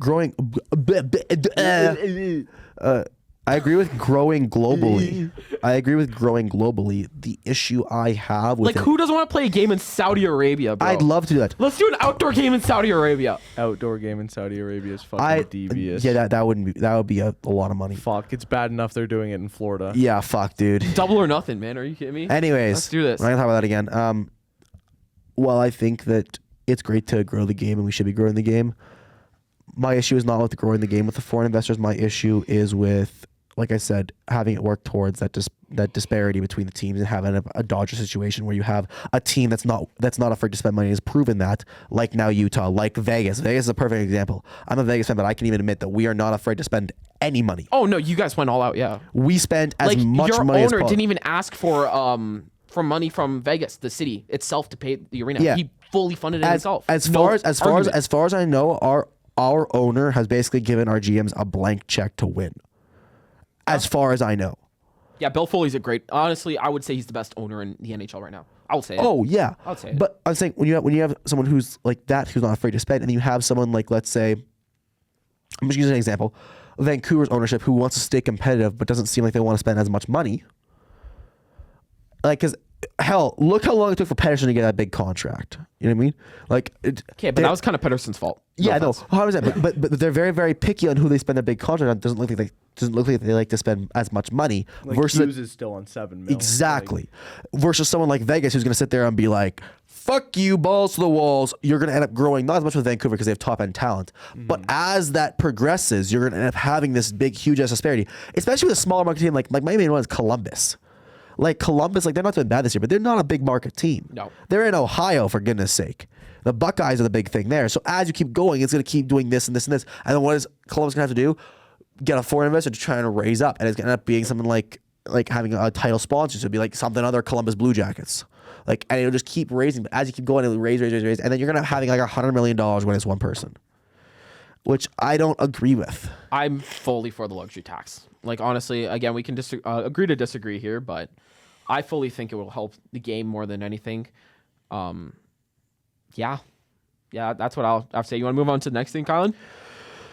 I agree with growing globally. The issue I have with who doesn't want to play a game in Saudi Arabia, bro? I'd love to do that. Let's do an outdoor game in Saudi Arabia. Outdoor game in Saudi Arabia is fucking devious. Yeah, that would be a lot of money. Fuck, it's bad enough they're doing it in Florida. Yeah, fuck, dude. Double or nothing, man. Are you kidding me? Anyways, let's do this. We're not gonna talk about that again. Well, I think that it's great to grow the game, and we should be growing the game. My issue is not with growing the game with the foreign investors. My issue is with, like I said, having it work towards that disparity between the teams and having a Dodger situation where you have a team that's not afraid to spend money, has proven that, like now Utah, like Vegas. Vegas is a perfect example. I'm a Vegas fan, but I can even admit that we are not afraid to spend any money. Oh no, you guys went all out, yeah. We spent as much money as your owner didn't even ask for money from Vegas, the city itself, to pay the arena. Yeah. He fully funded it himself. As far as I know, our owner has basically given our GMs a blank check to win. As far as I know. Yeah, Bill Foley's a great. Honestly, I would say he's the best owner in the NHL right now. I will say it. Oh yeah, I'll say it. But I'm saying when you have someone who's like that, who's not afraid to spend, and you have someone like, let's say, I'm just using an example, Vancouver's ownership who wants to stay competitive but doesn't seem like they want to spend as much money. Like, because hell, look how long it took for Pettersson to get that big contract. You know what I mean? Like, Okay, but that was kind of Pettersson's fault. yeah, no, offense. 100%. But they're very, very picky on who they spend a big contract on. Doesn't look like they like to spend as much money. Like versus Hughes is still on $7 million. exactly. Versus someone like Vegas who's going to sit there and be like, fuck you, balls to the walls. You're going to end up growing, not as much with Vancouver because they have top end talent, but as that progresses, you're going to end up having this big, huge ass disparity, especially with a smaller market team like my main one is Columbus. Like Columbus, like they're not doing bad this year, but they're not a big market team. No. They're in Ohio, for goodness sake. The Buckeyes are the big thing there. So as you keep going, it's going to keep doing this and this and this. And then what is Columbus going to have to do? Get a foreign investor to try and raise up. And it's going to end up being something like having a title sponsor. So it'd be like something other Columbus Blue Jackets. Like, and it'll just keep raising. But as you keep going, it'll raise. And then you're going to have having like $100 million when it's one person. Which I don't agree with. I'm fully for the luxury tax. Like, honestly, again, we can agree to disagree here, but I fully think it will help the game more than anything. Yeah, that's what I'll say. You want to move on to the next thing, Kylan?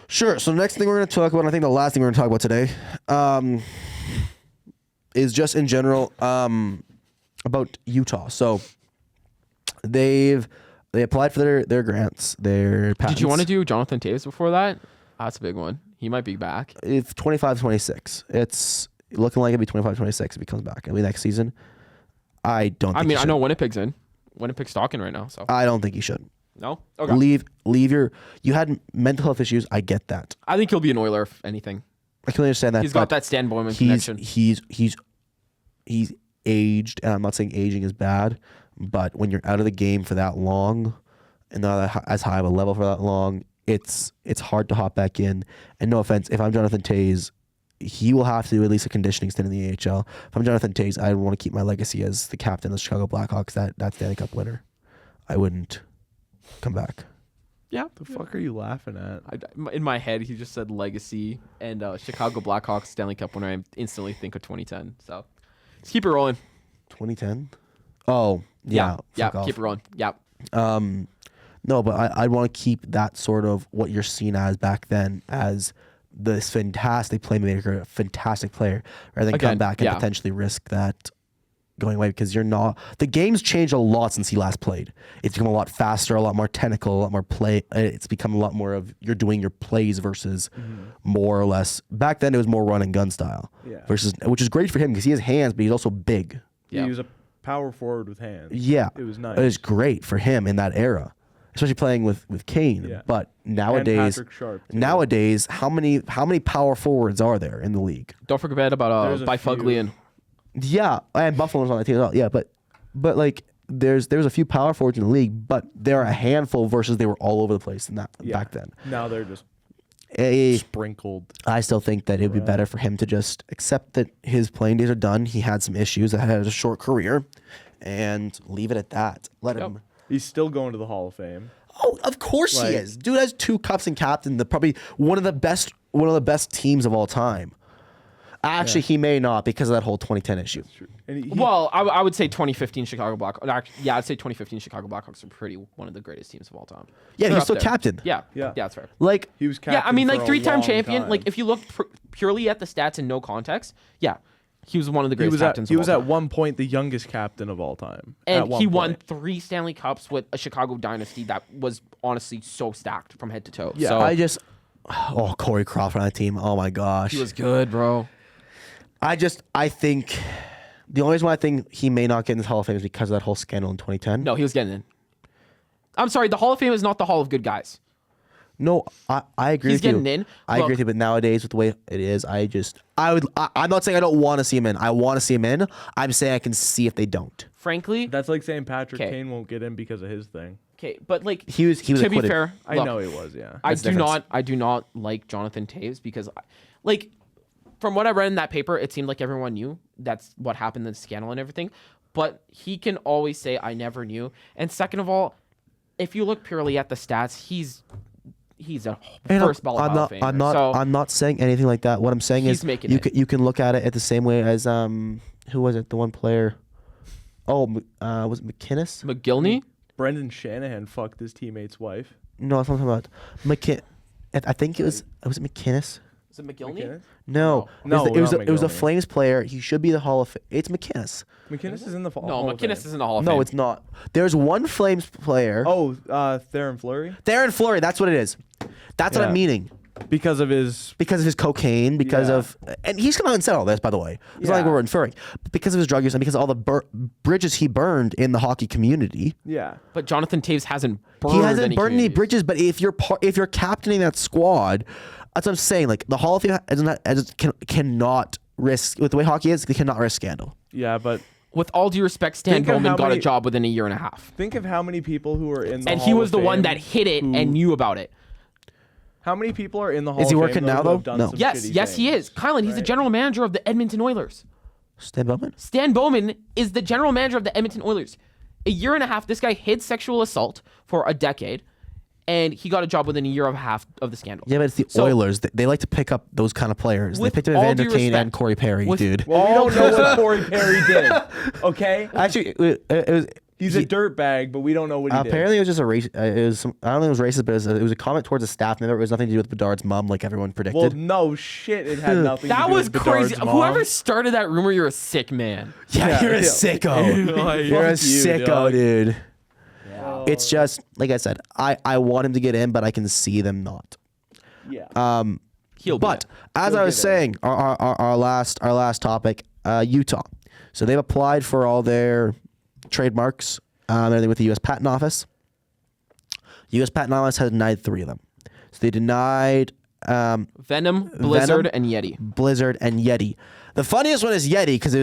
Sure. So the next thing we're going to talk about, and I think the last thing we're going to talk about today, is just in general about Utah. So they applied for their grants, their patents. Did you want to do Jonathan Taves before that? That's a big one. He might be back. It's 25-26. It's looking like it'll be 25-26 if he comes back. It'll be next season. I don't think he I should. know Winnipeg's in. Winnipeg's talking right now, so. I don't think he should. No? Okay. Leave you had mental health issues. I get that. I think he'll be an Oiler, if anything. I can understand that. He's got that Stan Bowman he's, connection. He's aged, and I'm not saying aging is bad, but when you're out of the game for that long and not as high of a level for that long, it's hard to hop back in. And no offense, if I'm Jonathan Taves, he will have to do at least a conditioning stint in the AHL. If I'm Jonathan Taves, I want to keep my legacy as the captain of the Chicago Blackhawks, that Stanley Cup winner. I wouldn't come back. Yeah. The fuck are you laughing at? In my head, he just said legacy and Chicago Blackhawks Stanley Cup winner. I instantly think of 2010. So let's keep it rolling. 2010? Oh, yeah. Yeah. Fuck off. Keep it rolling. Yeah. No, but I want to keep that sort of what you're seen as back then as this fantastic playmaker, fantastic player, rather than come Again, back and yeah. potentially risk that going away because you're not. The game's changed a lot since he last played. It's become a lot faster, a lot more technical, a lot more play. It's become a lot more of you're doing your plays versus more or less. Back then, it was more run and gun style. Yeah. Versus, which is great for him because he has hands, but he's also big. Yeah. He was a power forward with hands. Yeah, It was nice. It was great for him in that era, especially playing with Kane. Yeah. But nowadays, Patrick Sharp, too. how many power forwards are there in the league? Don't forget about There's a Bifugly few. and Yeah, and Buffalo's on that team as well. Yeah, but like there's a few power forwards in the league, but they're a handful versus they were all over the place in that back then. Now they're just Eh, sprinkled. I still think that it would be better for him to just accept that his playing days are done. He had some issues. That had a short career, and leave it at that. Let him. He's still going to the Hall of Fame. Oh, of course he is. Dude has 2 cups and captain. Probably one of the best teams of all time. Actually, he may not because of that whole 2010 issue. True. And well, I would say 2015 Chicago Blackhawks. Yeah, I'd say 2015 Chicago Blackhawks are pretty one of the greatest teams of all time. Yeah, They're he's up still there. captain. Yeah, Yeah. that's fair. Like, he was captain. Yeah, I mean, for like a 3-time long champion. time. Like if you look purely at the stats and no context, yeah, he was one of the greatest captains. He was of all at time. one point the youngest captain of all time. And at one he won point. 3 Stanley Cups with a Chicago dynasty that was honestly so stacked from head to toe. Yeah, So Corey Crawford on that team. Oh my gosh. he was good, bro. I think the only reason why I think he may not get in the Hall of Fame is because of that whole scandal in 2010. No, he was getting in. I'm sorry, the Hall of Fame is not the Hall of good guys. No, I agree He's with you. getting in. I agree with you, but nowadays with the way it is, I'm not saying I don't want to see him in. I want to see him in. I'm saying I can see if they don't. Frankly, That's like saying Patrick 'Kay. Kane won't get in because of his thing. okay, but like He was to acquitted. be fair, I look, know he was, yeah. I That's the difference. I do not like Jonathan Taves because, like, from what I read in that paper, it seemed like everyone knew that's what happened in the scandal and everything. But he can always say, "I never knew." And second of all, if you look purely at the stats, he's he's a And first ballot I'm Hall not. of I'm Famer. not. So I'm not saying anything like that. What I'm saying He's is making you it. you can look at it the same way as who was it? The one player. Oh, was it McInnes? McGillney. Brendan Shanahan fucked his teammate's wife. No, that's what I'm talking about. I think it was it McInnes? Is it McGillney? No, No, it was not it was a McGillney. Flames player. He should be the Hall of Fame. It's McInnes. McInnes is in the fall. No, McInnes is in the Hall of No, Fame. it's not. There's one Flames player. Oh, Theron Fleury? Theron Fleury. That's what it is. That's what Yeah. I'm meaning. Because of his... Because of his cocaine, because Yeah. of, and he's come out and said all this, by the way. It's not like Yeah. we're inferring. But because of his drug use and because of all the bridges he burned in the hockey community. Yeah. But Jonathan Taves hasn't burned He hasn't burned any communities. bridges, but if you're captaining that squad, that's what I'm saying. Like the Hall of Fame cannot risk, with the way hockey is, they cannot risk scandal. Yeah, but With all due respect, Stan Think of Bowman how got a many- job within a year and a half. think of how many people who are in the And Hall he was of the one Fame that hit it who- and knew about it. How many people are in the Hall Is he of working Fame now, who though? have done No. some Yes, shitty yes, he things? is. Kylan, he's the Right. general manager of the Edmonton Oilers. Stan Bowman? Stan Bowman is the general manager of the Edmonton Oilers. A year and a half, this guy hid sexual assault for a decade, and he got a job within a year and a half of the scandal. Yeah, but it's the So- Oilers. They like to pick up those kind of players. They With picked up all Evander due Kane respect- and Corey Perry, with- dude. Well, we don't know what Corey Perry did. Okay? Actually, it was. He's a dirtbag, but we don't know what he did. Apparently, it was just a race. It was. I don't think it was racist, but it was a comment towards a staff member. It was nothing to do with Bedard's mom, like everyone predicted. Well, no shit, it had nothing to That do was with crazy. Bedard's mom. Whoever started that rumor, you're a sick man. yeah, you're a yeah. sicko. You're a Fuck you, sicko, dog. dude. Oh, It's just like I said. I want him to get in, but I can see them not. yeah. He'll be But in. as I was saying, our last topic, Utah. So they've applied for all their trademarks, everything with the U.S. Patent Office. U.S. Patent Office has denied 3 of them. So they denied Venom, Blizzard, and Yeti. Blizzard, and Yeti. The funniest one is Yeti because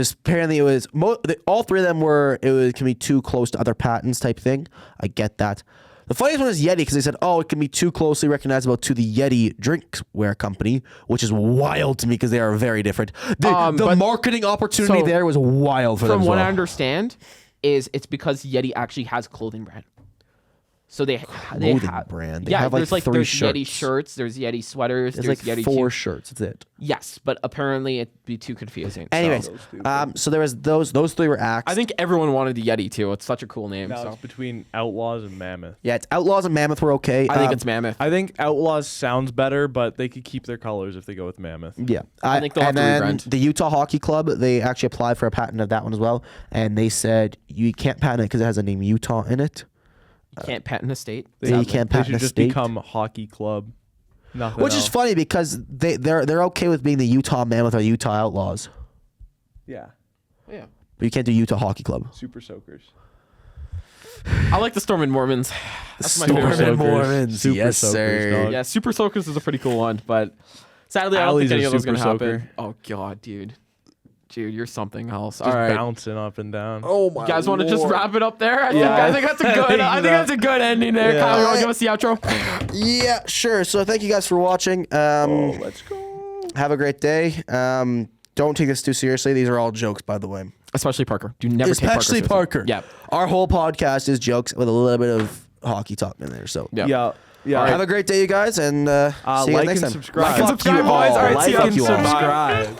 all 3 of them can be too close to other patents type thing. I get that. The funniest one is Yeti because they said, oh, it can be too closely recognizable to the Yeti drinkware company, which is wild to me because they are very different. The but- marketing opportunity so, there was wild for them. From as what well. I understand, it's because Yeti actually has clothing brand. So they Clothing have brand. They yeah, have, like, there's 3 there's shirts. Yeti shirts, there's Yeti sweaters, There's there's like Yeti 4 shoes. shirts. That's it. Yes, but apparently it'd be too confusing. so- Anyways, so there was those 3 were axed. I think everyone wanted the Yeti too. It's such a cool name. Now So it's between Outlaws and Mammoth. yeah, it's Outlaws and Mammoth were okay. I think it's Mammoth. I think Outlaws sounds better, but they could keep their colors if they go with Mammoth. Yeah, I think they'll have and to then rebrand. the Utah Hockey Club, they actually applied for a patent of that one as well, and they said you can't patent it because it has the name Utah in it. You can't patent a state. Yeah, you can't They patent should a just state. become Hockey Club. Nothing Which is else. funny because they're okay with being the Utah Mammoth or Utah Outlaws, Yeah. Yeah. but you can't do Utah Hockey Club. Super Soakers. I like the Storm and Mormons. That's my Storm favorite. and Soakers. Mormons, Super yes, Soakers, sir. dog. Yeah, Super Soakers is a pretty cool one, but sadly, I don't Alley's think any a of those are Super gonna happen. Soaker. Oh god, dude, you're something else. Just All right, bouncing up and down. Oh my! you guys want to just wrap it up there? I Yeah. think that's a good. I think that's a good ending there. Yeah. Kyle, you want to give us the outro? Yeah, sure. So thank you guys for watching. Let's go. Have a great day. Don't take this too seriously. These are all jokes, by the way. Especially Parker. Do never Especially take Parker. Yeah. Our whole podcast is jokes with a little bit of hockey talk in there. So Yeah. Yeah. Yeah. have a great day, you guys, and see you Like next and time. subscribe. Like and subscribe, boys. All right, see ya. Like and Fuck you all. subscribe.